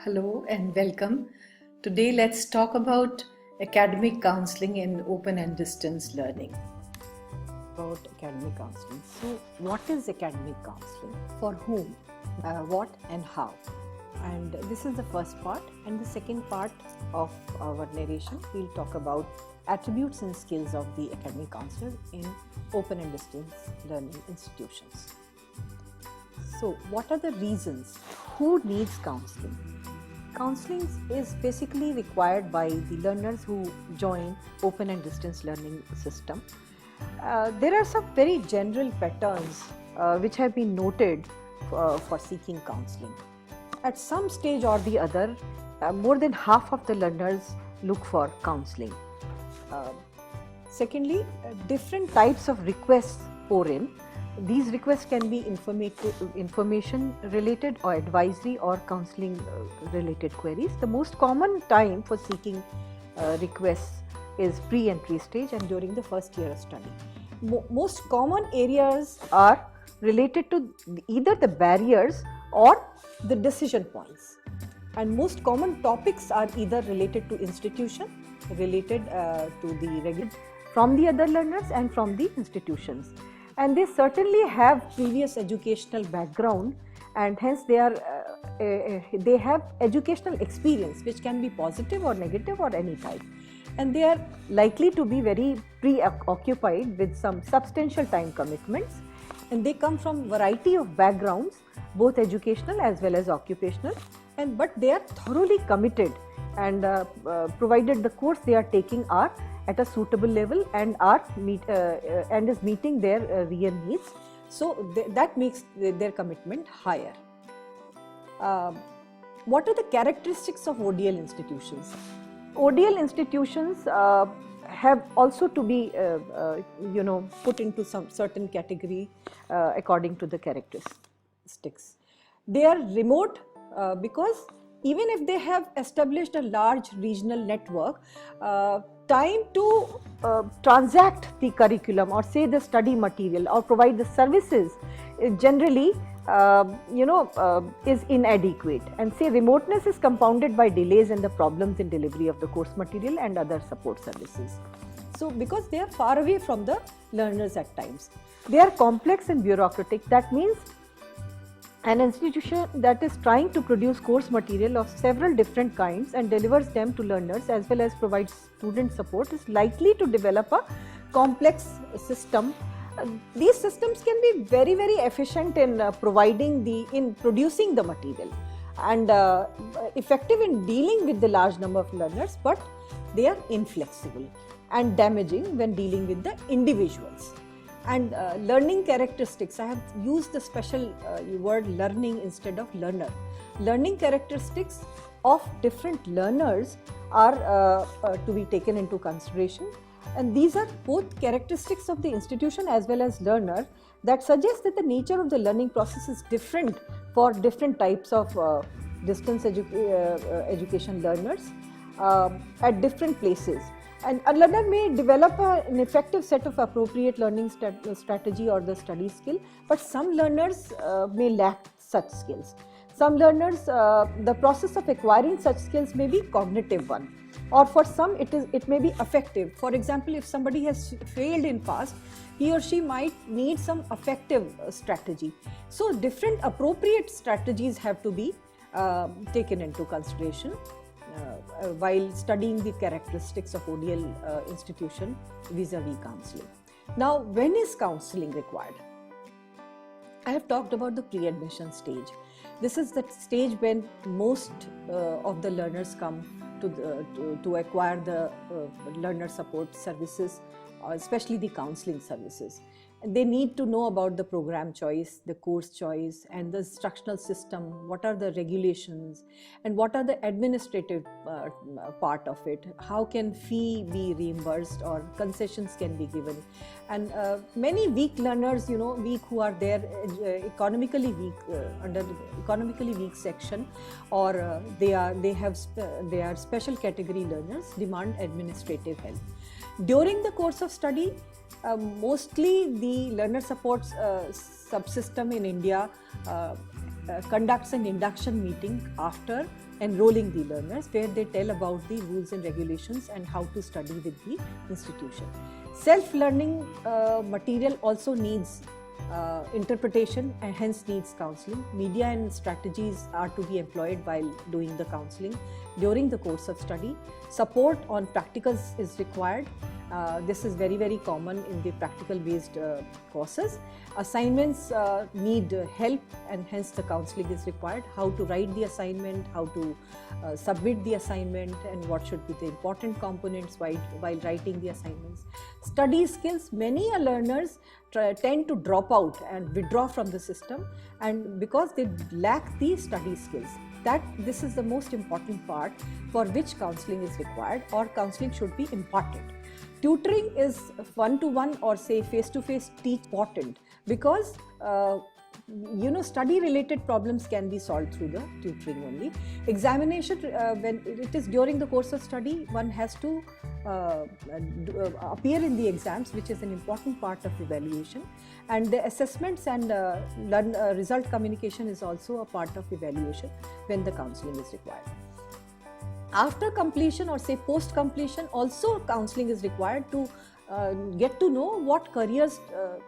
Hello and welcome. Today let's talk about academic counseling in open and distance learning. About academic counseling. So, what is academic counseling? For whom? What and how? And this is the first part. And the second part of our narration, we'll talk about attributes and skills of the academic counselor in open and distance learning institutions. So, what are the reasons? Who needs counseling? Counseling is basically required by the learners who join open and distance learning system. There are some very general patterns which have been noted for seeking counseling. At some stage or the other, more than half of the learners look for counseling. Secondly, different types of requests pour in. These requests can be information related or advisory or counseling related queries. The most common time for seeking requests is pre-entry stage and during the first year of study. Most common areas are related to either the barriers or the decision points, and most common topics are either related to institution, related to the regular from the other learners and from the institutions. And they certainly have previous educational background, and hence they have educational experience which can be positive or negative or any type, and they are likely to be very preoccupied with some substantial time commitments, and they come from variety of backgrounds, both educational as well as occupational, but they are thoroughly committed, and provided the course they are taking are at a suitable level and is meeting their real needs. So that makes their commitment higher. What are the characteristics of ODL institutions? ODL institutions have also to be put into some certain category according to the characteristics. They are remote because even if they have established a large regional network, time to transact the curriculum or say the study material or provide the services generally is inadequate, and say remoteness is compounded by delays and the problems in delivery of the course material and other support services. So because they are far away from the learners at times. They are complex and bureaucratic. That means an institution that is trying to produce course material of several different kinds and delivers them to learners as well as provides student support is likely to develop a complex system. These systems can be very, very efficient in producing the material and effective in dealing with the large number of learners, but they are inflexible and damaging when dealing with the individuals. And learning characteristics, I have used the special word learning instead of learner. Learning characteristics of different learners are to be taken into consideration, and these are both characteristics of the institution as well as learner that suggest that the nature of the learning process is different for different types of distance education learners at different places. And a learner may develop an effective set of appropriate learning strategy or the study skill, but some learners may lack such skills. Some learners, the process of acquiring such skills may be cognitive one, or for some it may be affective. For example, if somebody has failed in past, he or she might need some affective strategy. So different appropriate strategies have to be taken into consideration while studying the characteristics of ODL institution vis-a-vis counseling. Now, when is counseling required? I have talked about the pre-admission stage. This is the stage when most of the learners come to acquire the learner support services, especially the counseling services. They need to know about the program choice, the course choice, and the instructional system. What are the regulations and what are the administrative part of it? How can fee be reimbursed or concessions can be given? And many weak learners, weak who are there economically weak under the economically weak section, or they are special category learners, demand administrative help. During the course of study, mostly the learner support subsystem in India conducts an induction meeting after enrolling the learners, where they tell about the rules and regulations and how to study with the institution. Self-learning material also needs interpretation and hence needs counseling. Media and strategies are to be employed while doing the counseling during the course of study. Support on practicals is required. This is very, very common in the practical based courses. Assignments need help and hence the counseling is required. How to write the assignment, how to submit the assignment, and what should be the important components while writing the assignments. Study skills, many learners tend to drop out and withdraw from the system, and because they lack the study skills. This is the most important part for which counseling is required or counseling should be imparted. Tutoring is one-to-one or say face-to-face teach important because study related problems can be solved through the tutoring only. Examination, when it is during the course of study, one has to appear in the exams, which is an important part of evaluation, and the assessments and result communication is also a part of evaluation when the counseling is required. After completion or say post completion, also counseling is required to get to know what careers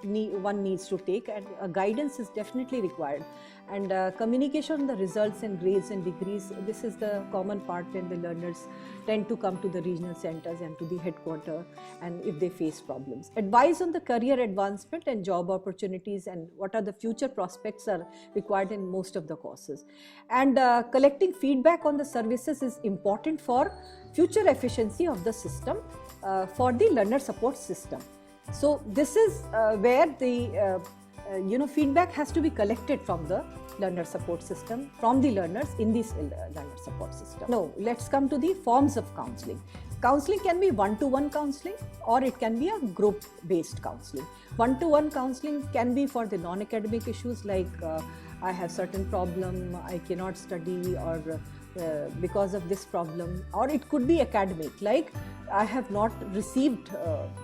one needs to take, and guidance is definitely required. And communication on the results and grades and degrees, this is the common part when the learners tend to come to the regional centers and to the headquarters, and if they face problems. Advice on the career advancement and job opportunities and what are the future prospects are required in most of the courses. And collecting feedback on the services is important for future efficiency of the system for the learner support system. So this is where the feedback has to be collected from the learner support system, from the learners in this learner support system. Now let's come to the forms of counseling. Counseling can be one-to-one counseling or it can be a group-based counseling. One-to-one counseling can be for the non-academic issues like I have certain problem, I cannot study, or because of this problem, or it could be academic like I have not received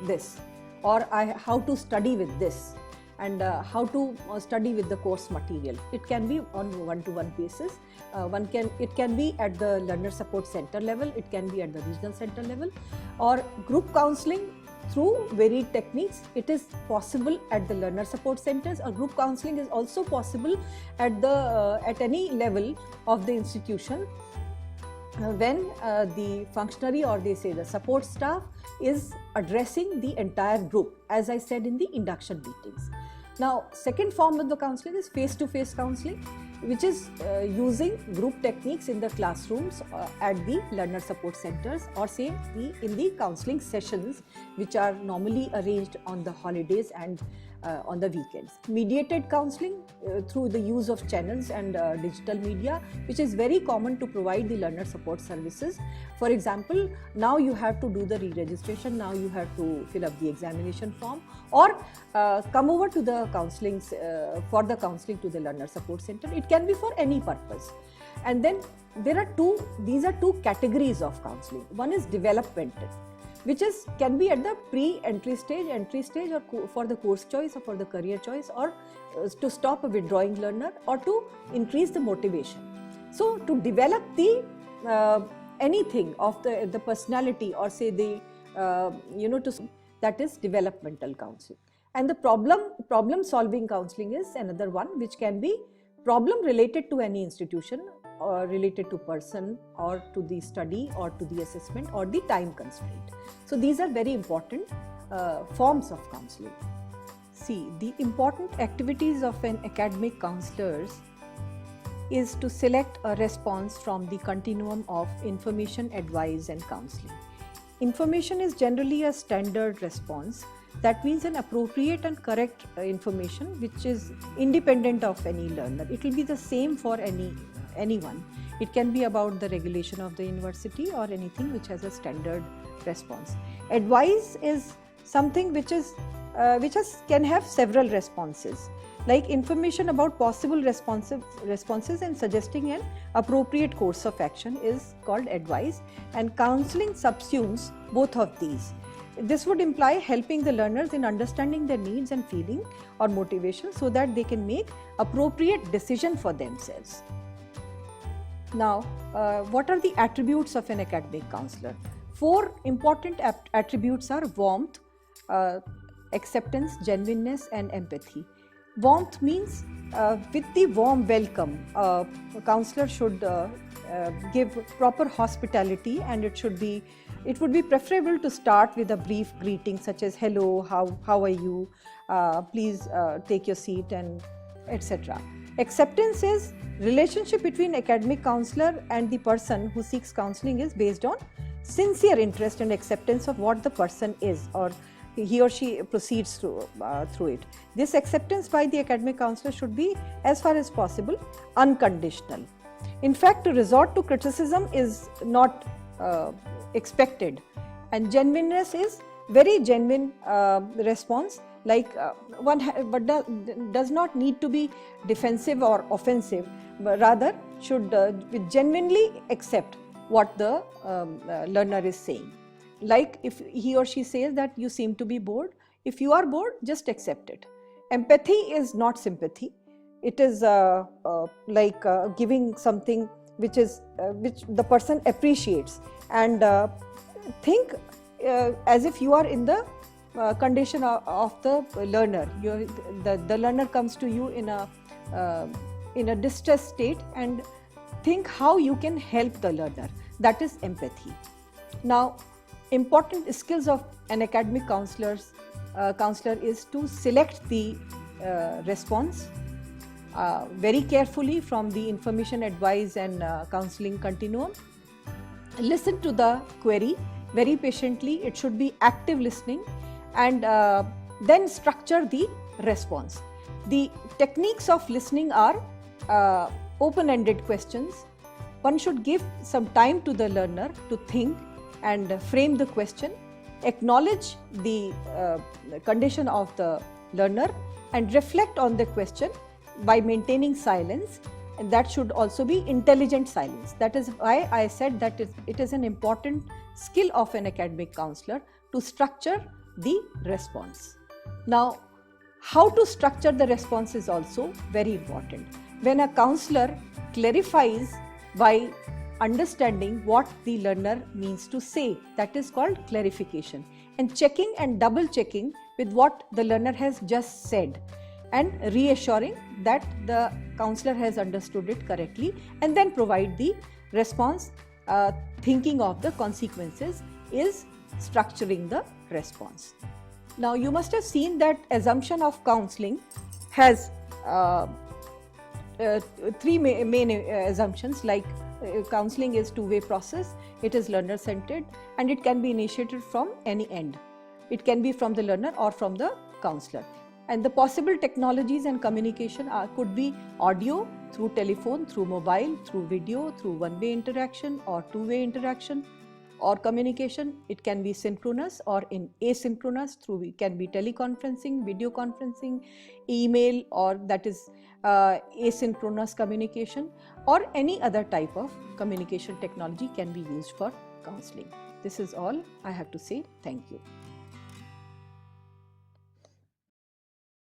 this, or how to study with this, and how to study with the course material. It can be on one-to-one basis. It can be at the learner support center level, it can be at the regional center level, or group counseling through varied techniques. It is possible at the learner support centers, or group counseling is also possible at any level of the institution when the functionary or they say the support staff is addressing the entire group, as I said in the induction meetings. Now, second form of the counseling is face-to-face counseling, which is using group techniques in the classrooms at the learner support centers, or say in the counseling sessions which are normally arranged on the holidays and on the weekends. Mediated counseling through the use of channels and digital media, which is very common to provide the learner support services. For example, now you have to do the re-registration, now you have to fill up the examination form, or come over to the counseling for the counseling to the learner support center. It can be for any purpose. And then these are two categories of counseling. One is developmental, which can be at the pre-entry stage, or for the course choice or for the career choice, or to stop a withdrawing learner or to increase the motivation. So to develop the anything of the personality, or say the that is developmental counseling. And the problem solving counseling is another one, which can be problem related to any institution, or related to person, or to the study, or to the assessment, or the time constraint. So these are very important forms of counseling. See, the important activities of an academic counselor is to select a response from the continuum of information, advice and counseling. Information is generally a standard response. That means an appropriate and correct information which is independent of any learner. It will be the same for anyone. It can be about the regulation of the university or anything which has a standard response. Advice is something which can have several responses, like information about possible responses and suggesting an appropriate course of action is called advice, and counseling subsumes both of these. this would imply helping the learners in understanding their needs and feeling or motivation so that they can make appropriate decision for themselves. Now, what are the attributes of an academic counselor? 4 important attributes are warmth, acceptance, genuineness and empathy. Warmth means with the warm welcome, a counselor should give proper hospitality, and it would be preferable to start with a brief greeting such as hello, how are you, please take your seat, and etc. Acceptance is relationship between academic counselor and the person who seeks counseling is based on sincere interest and acceptance of what the person is, or he or she proceeds through it. This acceptance by the academic counselor should be, as far as possible, unconditional. In fact, to resort to criticism is not expected, and genuineness is very genuine response, like but does not need to be defensive or offensive, but rather should genuinely accept what the learner is saying. Like if he or she says that you seem to be bored, if you are bored, just accept it. Empathy is not sympathy. It is like giving something which the person appreciates, and think as if you are in the condition of the learner. The learner comes to you in a distressed state, and think how you can help the learner. That is empathy. Now, important skills of an academic counselor is to select the response very carefully from the information, advice and counseling continuum. Listen to the query very patiently. It should be active listening, and then structure the response. The techniques of listening are open-ended questions. One should give some time to the learner to think and frame the question, acknowledge the condition of the learner, and reflect on the question by maintaining silence. And that should also be intelligent silence. That is why I said that it is an important skill of an academic counselor to structure the response. Now, how to structure the response is also very important. When a counselor clarifies by understanding what the learner means to say, that is called clarification, and checking and double checking with what the learner has just said, and reassuring that the counselor has understood it correctly, and then provide the response, thinking of the consequences, is structuring the response. Now, you must have seen that assumption of counseling has 3 main assumptions, like counseling is two-way process, it is learner-centered, and it can be initiated from any end. It can be from the learner or from the counselor. And the possible technologies and communication could be audio, through telephone, through mobile, through video, through one-way interaction or two-way interaction, or communication. It can be synchronous or in asynchronous, it can be teleconferencing, video conferencing, email, or that is asynchronous communication, or any other type of communication technology can be used for counseling. This is all I have to say. Thank you.